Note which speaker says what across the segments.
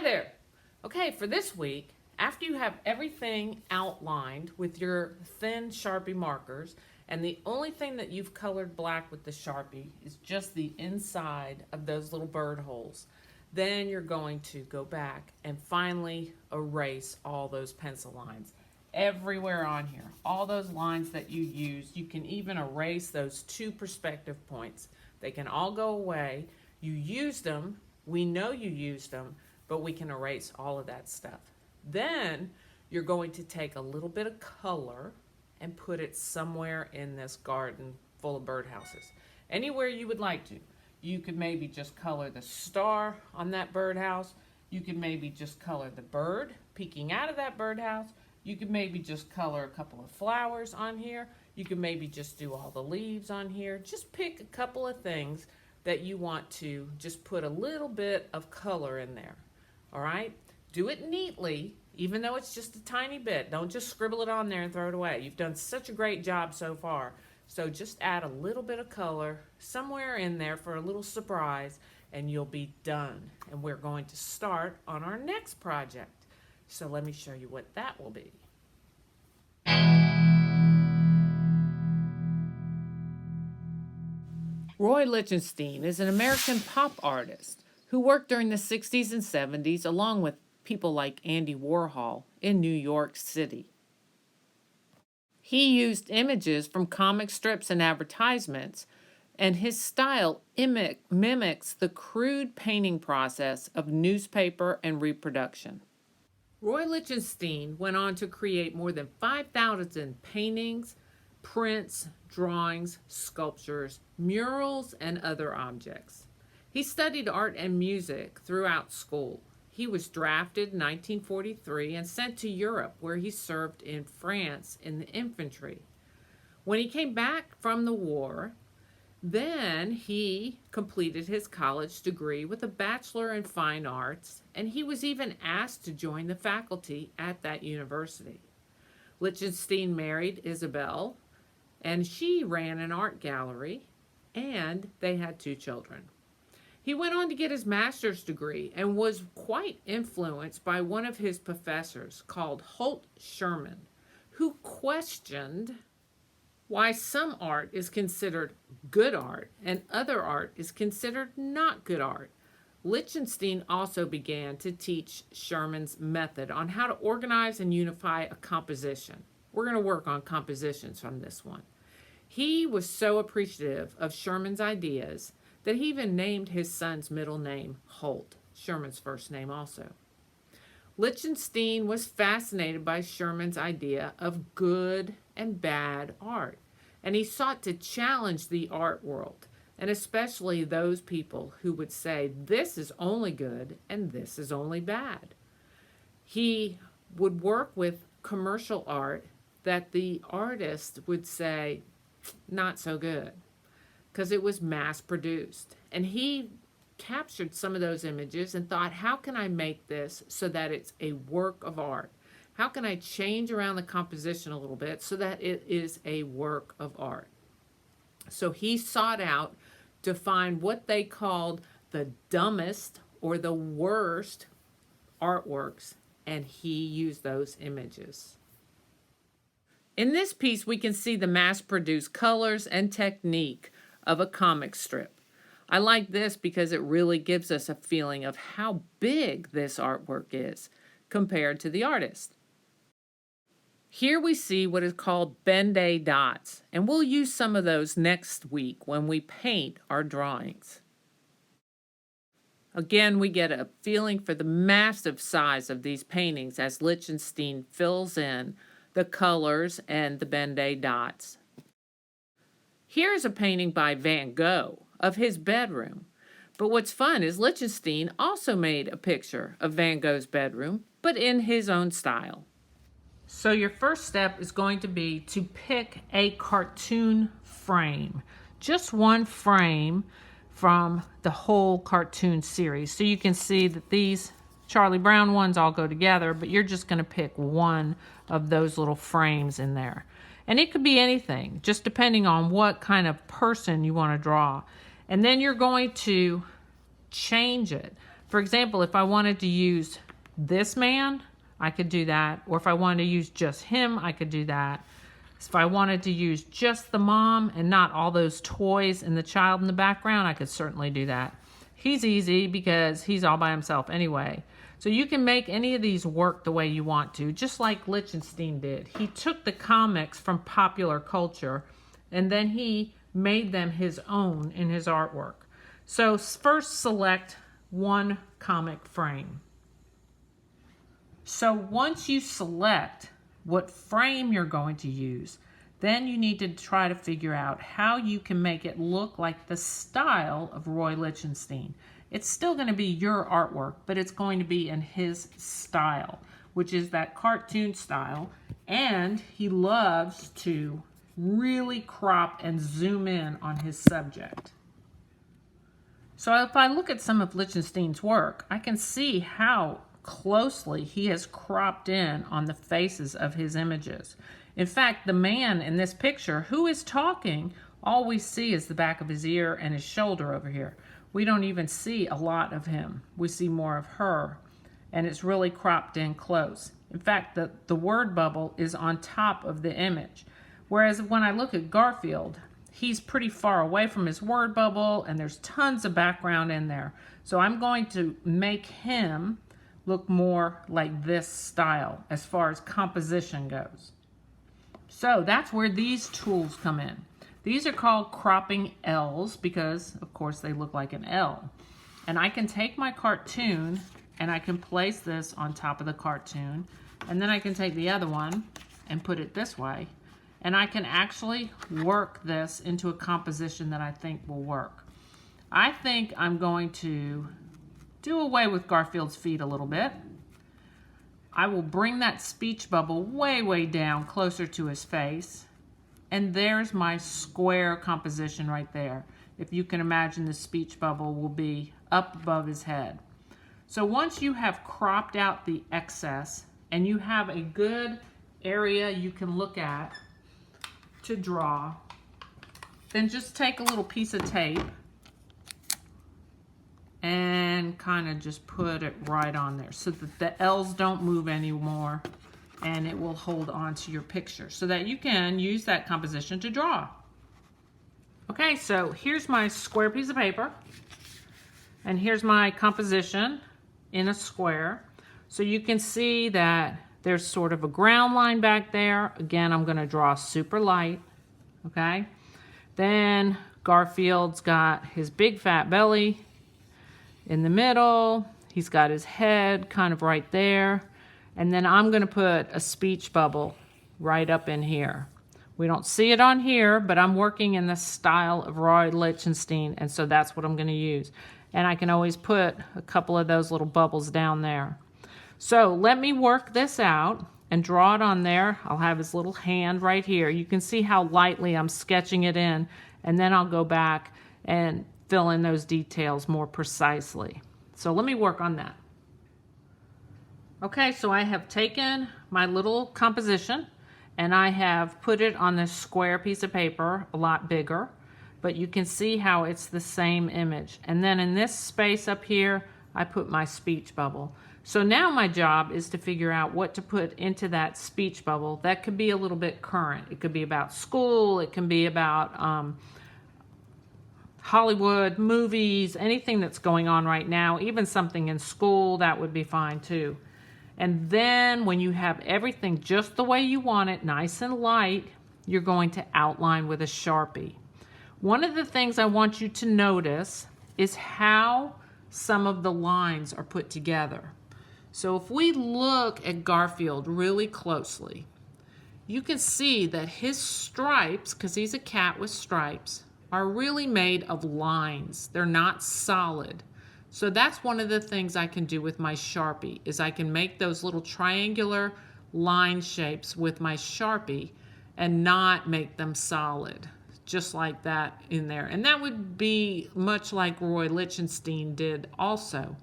Speaker 1: Hi there. Okay, for this week, after you have everything outlined with your thin Sharpie markers, and the only thing that you've colored black with the Sharpie is just the inside of those little bird holes, then you're going to go back and finally erase all those pencil lines. Everywhere on here, all those lines that you used, you can even erase those two perspective points. They can all go away. You used them, we know you used them, but we can erase all of that stuff. Then you're going to take a little bit of color and put it somewhere in this garden full of birdhouses. Anywhere you would like to. You could maybe just color the star on that birdhouse. You could maybe just color the bird peeking out of that birdhouse. You could maybe just color a couple of flowers on here. You could maybe just do all the leaves on here. Just pick a couple of things that you want to just put a little bit of color in there. All right? Do it neatly, even though it's just a tiny bit. Don't just scribble it on there and throw it away. You've done such a great job so far. So just add a little bit of color somewhere in there for a little surprise, and you'll be done. And we're going to start on our next project. So let me show you what that will be. Roy Lichtenstein is an American pop artist who worked during the 60s and 70s along with people like Andy Warhol in New York City. He used images from comic strips and advertisements, and his style mimics the crude painting process of newspaper and reproduction. Roy Lichtenstein went on to create more than 5,000 paintings, prints, drawings, sculptures, murals, and other objects. He studied art and music throughout school. He was drafted in 1943 and sent to Europe, where he served in France in the infantry. When he came back from the war, then he completed his college degree with a Bachelor in Fine Arts, and he was even asked to join the faculty at that university. Lichtenstein married Isabel, and she ran an art gallery, and they had 2 children. He went on to get his master's degree and was quite influenced by one of his professors called Holt Sherman, who questioned why some art is considered good art and other art is considered not good art. Lichtenstein also began to teach Sherman's method on how to organize and unify a composition. We're going to work on compositions from this one. He was so appreciative of Sherman's ideas that he even named his son's middle name Holt, Sherman's first name also. Lichtenstein was fascinated by Sherman's idea of good and bad art, and he sought to challenge the art world, and especially those people who would say this is only good and this is only bad. He would work with commercial art that the artist would say not so good, because it was mass produced. And he captured some of those images and thought, how can I make this so that it's a work of art? How can I change around the composition a little bit so that it is a work of art? So he sought out to find what they called the dumbest or the worst artworks, and he used those images. In this piece, we can see the mass-produced colors and technique of a comic strip. I like this because it really gives us a feeling of how big this artwork is compared to the artist. Here we see what is called Ben-Day dots, and we'll use some of those next week when we paint our drawings. Again, we get a feeling for the massive size of these paintings as Lichtenstein fills in the colors and the Ben-Day dots. Here's a painting by Van Gogh of his bedroom. But what's fun is Lichtenstein also made a picture of Van Gogh's bedroom, but in his own style. So your first step is going to be to pick a cartoon frame. Just one frame from the whole cartoon series. So you can see that these Charlie Brown ones all go together, but you're just going to pick one of those little frames in there. And it could be anything, just depending on what kind of person you want to draw. And then you're going to change it For example, if I wanted to use this man, I could do that. Or if I wanted to use just him, I could do that. If I wanted to use just the mom and not all those toys and the child in the background, I could certainly do that. He's easy because he's all by himself anyway. So you can make any of these work the way you want to, just like Lichtenstein did. He took the comics from popular culture and then he made them his own in his artwork. So first select one comic frame. So once you select what frame you're going to use, then you need to try to figure out how you can make it look like the style of Roy Lichtenstein. It's still going to be your artwork, but it's going to be in his style, which is that cartoon style. And he loves to really crop and zoom in on his subject. So if I look at some of Lichtenstein's work, I can see how closely he has cropped in on the faces of his images. In fact, the man in this picture who is talking, all we see is the back of his ear and his shoulder over here. We don't even see a lot of him. We see more of her, and it's really cropped in close. In fact, the word bubble is on top of the image. Whereas when I look at Garfield, he's pretty far away from his word bubble, and there's tons of background in there. So I'm going to make him look more like this style as far as composition goes. So that's where these tools come in. These are called cropping L's because, of course, they look like an L. And I can take my cartoon and I can place this on top of the cartoon. And then I can take the other one and put it this way. And I can actually work this into a composition that I think will work. I think I'm going to do away with Garfield's feet a little bit. I will bring that speech bubble way, way down closer to his face. And there's my square composition right there. If you can imagine, the speech bubble will be up above his head. So once you have cropped out the excess and you have a good area you can look at to draw, then just take a little piece of tape and kind of just put it right on there so that the L's don't move anymore, and it will hold on to your picture so that you can use that composition to draw. Okay, so here's my square piece of paper, and here's my composition in a square. So you can see that there's sort of a ground line back there. Again, I'm gonna draw super light, okay? Then Garfield's got his big fat belly in the middle. He's got his head kind of right there. And then I'm going to put a speech bubble right up in here. We don't see it on here, but I'm working in the style of Roy Lichtenstein, and so that's what I'm going to use. And I can always put a couple of those little bubbles down there. So let me work this out and draw it on there. I'll have his little hand right here. You can see how lightly I'm sketching it in, and then I'll go back and fill in those details more precisely. So let me work on that. Okay, so I have taken my little composition and I have put it on this square piece of paper, a lot bigger, but you can see how it's the same image. And then in this space up here, I put my speech bubble. So now my job is to figure out what to put into that speech bubble that could be a little bit current. It could be about school, it can be about Hollywood, movies, anything that's going on right now, even something in school, that would be fine too. And then when you have everything just the way you want it, nice and light, you're going to outline with a Sharpie. One of the things I want you to notice is how some of the lines are put together. So if we look at Garfield really closely, you can see that his stripes, because he's a cat with stripes, are really made of lines. They're not solid. So that's one of the things I can do with my Sharpie, is I can make those little triangular line shapes with my Sharpie and not make them solid, just like that in there. And that would be much like Roy Lichtenstein did also.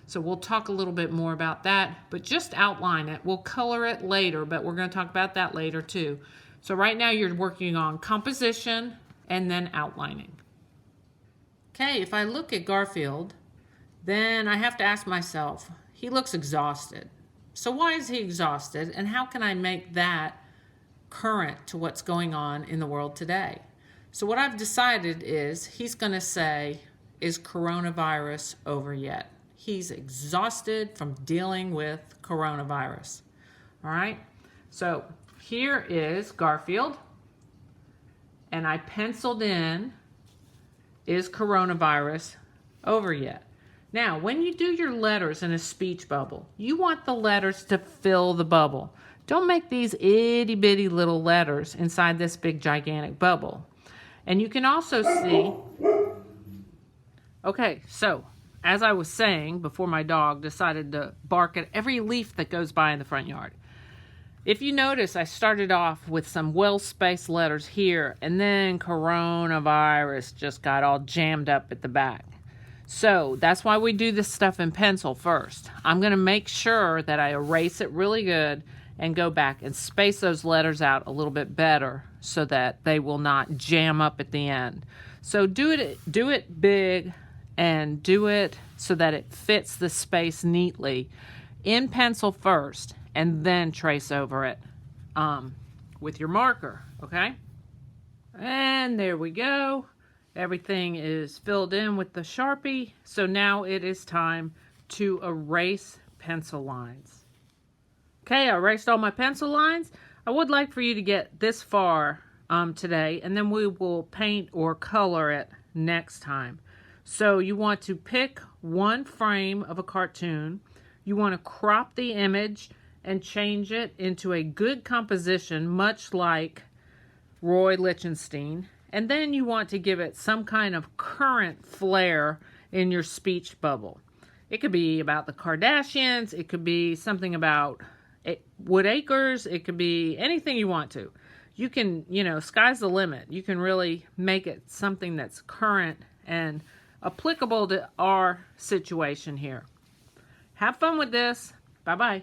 Speaker 1: So we'll talk a little bit more about that, but just outline it. We'll color it later, but we're going to talk about that later too. So right now you're working on composition and then outlining. Okay, if I look at Garfield, then I have to ask myself, he looks exhausted. So why is he exhausted, and how can I make that current to what's going on in the world today? So what I've decided is he's going to say, is coronavirus over yet? He's exhausted from dealing with coronavirus. All right? So here is Garfield, and I penciled in, is coronavirus over yet? Now, when you do your letters in a speech bubble, you want the letters to fill the bubble. Don't make these itty bitty little letters inside this big gigantic bubble. And you can also see, okay, so as I was saying before my dog decided to bark at every leaf that goes by in the front yard, if you notice, I started off with some well-spaced letters here, and then coronavirus just got all jammed up at the back. So that's why we do this stuff in pencil first. I'm going to make sure that I erase it really good and go back and space those letters out a little bit better so that they will not jam up at the end. So do it big and do it so that it fits the space neatly in pencil first, and then trace over it with your marker, okay? And there we go. Everything is filled in with the Sharpie. So now it is time to erase pencil lines. Okay, I erased all my pencil lines. I would like for you to get this far today, and then we will paint or color it next time. So you want to pick one frame of a cartoon. You want to crop the image and change it into a good composition, much like Roy Lichtenstein. And then you want to give it some kind of current flair in your speech bubble. It could be about the Kardashians. It could be something about Woodacres. It could be anything you want to. You can, sky's the limit. You can really make it something that's current and applicable to our situation here. Have fun with this. Bye-bye.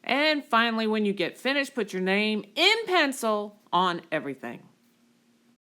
Speaker 1: And finally, when you get finished, put your name in pencil on everything.